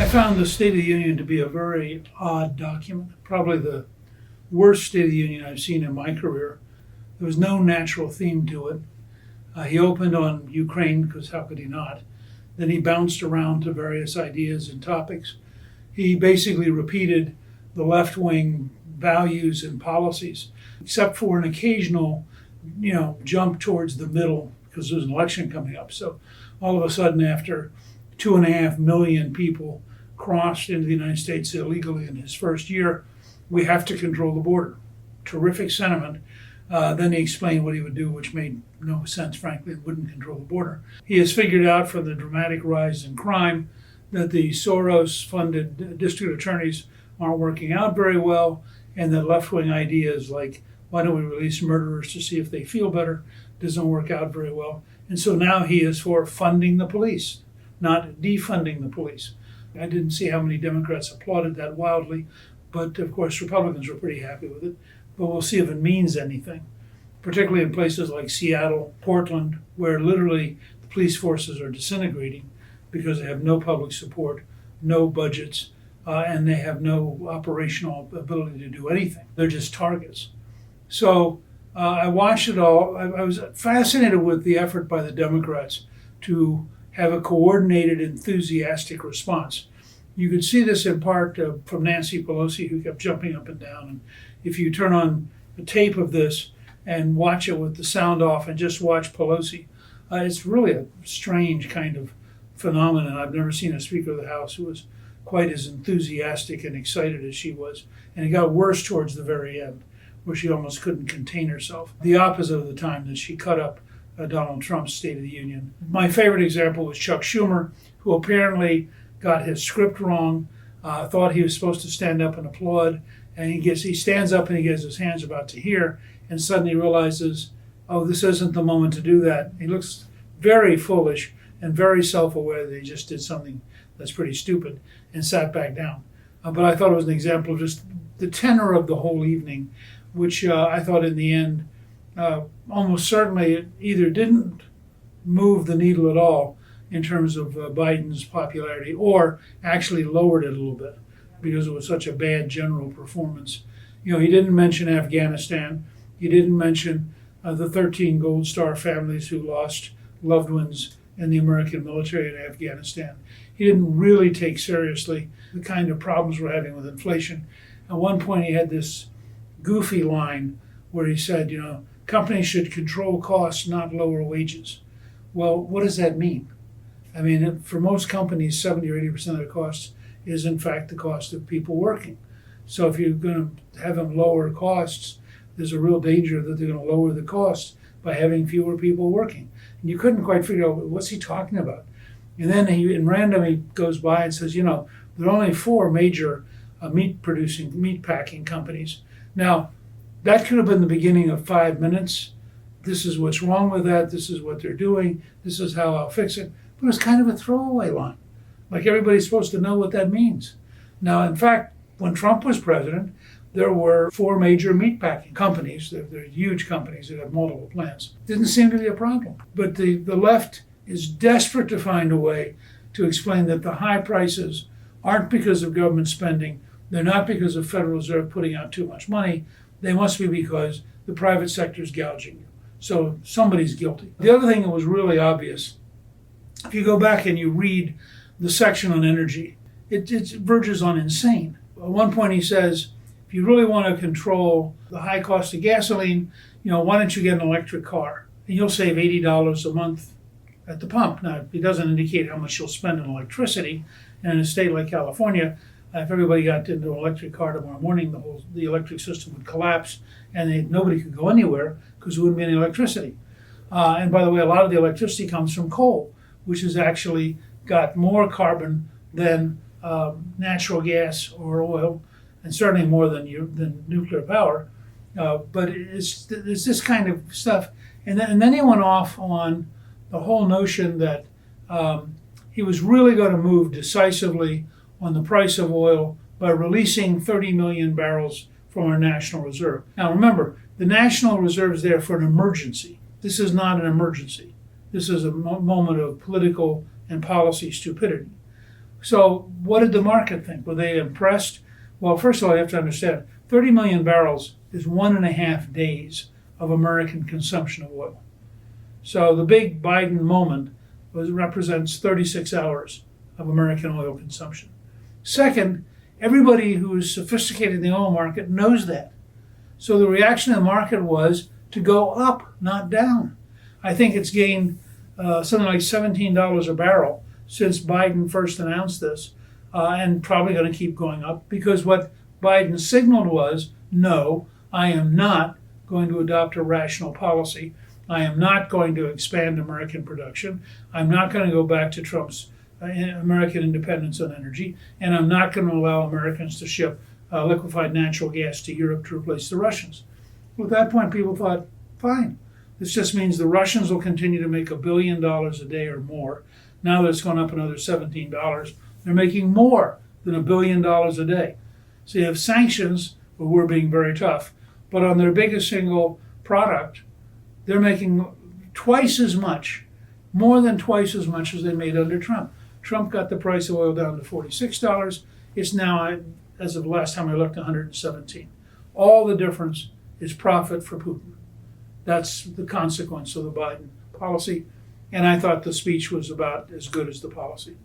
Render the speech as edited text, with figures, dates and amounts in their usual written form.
found the State of the Union to be a very odd document, probably the worst State of the Union I've seen in my career. There was no natural theme to it. He opened on Ukraine, because how could he not? Then he bounced around to various ideas and topics. He basically repeated the left-wing values and policies, except for an occasional, jump towards the middle, because there's an election coming up. So all of a sudden, after 2.5 million people crossed into the United States illegally in his first year, we have to control the border. Terrific sentiment. Then he explained what he would do, which made no sense, frankly, and wouldn't control the border. He has figured out from the dramatic rise in crime that the Soros-funded district attorneys aren't working out very well, and that left-wing ideas like, why don't we release murderers to see if they feel better, doesn't work out very well. And so now he is for funding the police, not defunding the police. I didn't see how many Democrats applauded that wildly, but of course Republicans were pretty happy with it. But we'll see if it means anything, particularly in places like Seattle, Portland, where literally the police forces are disintegrating because they have no public support, no budgets, and they have no operational ability to do anything. They're just targets. So I watched it all. I was fascinated with the effort by the Democrats to have a coordinated, enthusiastic response. You could see this in part from Nancy Pelosi, who kept jumping up and down. And if you turn on the tape of this and watch it with the sound off and just watch Pelosi, it's really a strange kind of phenomenon. I've never seen a Speaker of the House who was quite as enthusiastic and excited as she was. And it got worse towards the very end, where she almost couldn't contain herself. The opposite of the time that she cut up Donald Trump's State of the Union. My favorite example was Chuck Schumer, who apparently got his script wrong, thought he was supposed to stand up and applaud, and he stands up and he gets his hands about to here, and suddenly realizes, oh, this isn't the moment to do that. He looks very foolish and very self-aware that he just did something that's pretty stupid and sat back down. But I thought it was an example of just the tenor of the whole evening, which I thought in the end, almost certainly it either didn't move the needle at all in terms of Biden's popularity, or actually lowered it a little bit because it was such a bad general performance. He didn't mention Afghanistan. He didn't mention the 13 Gold Star families who lost loved ones in the American military in Afghanistan. He didn't really take seriously the kind of problems we're having with inflation. At one point he had this goofy line where he said, companies should control costs, not lower wages. Well, what does that mean? I mean, for most companies, 70 or 80% of their costs is in fact the cost of people working. So if you're going to have them lower costs, there's a real danger that they're going to lower the costs by having fewer people working. And you couldn't quite figure out, what's he talking about? And then in random, he goes by and says, there are only 4 major meat packing companies. Now, that could have been the beginning of 5 minutes. This is what's wrong with that. This is what they're doing. This is how I'll fix it. But it's kind of a throwaway line. Like everybody's supposed to know what that means. Now, in fact, when Trump was president, there were 4 major meatpacking companies. They're huge companies that have multiple plants. Didn't seem to be a problem. But the left is desperate to find a way to explain that the high prices aren't because of government spending. They're not because of Federal Reserve putting out too much money. They must be because the private sector is gouging you. So somebody's guilty. The other thing that was really obvious, if you go back and you read the section on energy, it verges on insane. At one point he says, if you really want to control the high cost of gasoline, why don't you get an electric car? And you'll save $80 a month at the pump. Now, he doesn't indicate how much you'll spend on electricity. And in a state like California, if everybody got into an electric car tomorrow morning, the electric system would collapse, and nobody could go anywhere because there wouldn't be any electricity. And by the way, a lot of the electricity comes from coal, which has actually got more carbon than natural gas or oil, and certainly more than nuclear power. But it's this kind of stuff. And then he went off on the whole notion that he was really going to move decisively on the price of oil by releasing 30 million barrels from our National Reserve. Now remember, the National Reserve is there for an emergency. This is not an emergency. This is a moment of political and policy stupidity. So what did the market think? Were they impressed? Well, first of all, you have to understand, 30 million barrels is 1.5 days of American consumption of oil. So the big Biden moment represents 36 hours of American oil consumption. Second, everybody who is sophisticated in the oil market knows that. So the reaction of the market was to go up, not down. I think it's gained something like $17 a barrel since Biden first announced this, and probably going to keep going up, because what Biden signaled was, no, I am not going to adopt a rational policy. I am not going to expand American production. I'm not going to go back to Trump's American independence on energy, and I'm not going to allow Americans to ship liquefied natural gas to Europe to replace the Russians. Well, at that point, people thought, fine. This just means the Russians will continue to make $1 billion a day or more. Now that it's gone up another $17, they're making more than $1 billion a day. So you have sanctions, but we're being very tough. But on their biggest single product, they're making twice as much, more than twice as much as they made under Trump. Trump got the price of oil down to $46. It's now, as of the last time I looked, $117. All the difference is profit for Putin. That's the consequence of the Biden policy. And I thought the speech was about as good as the policy.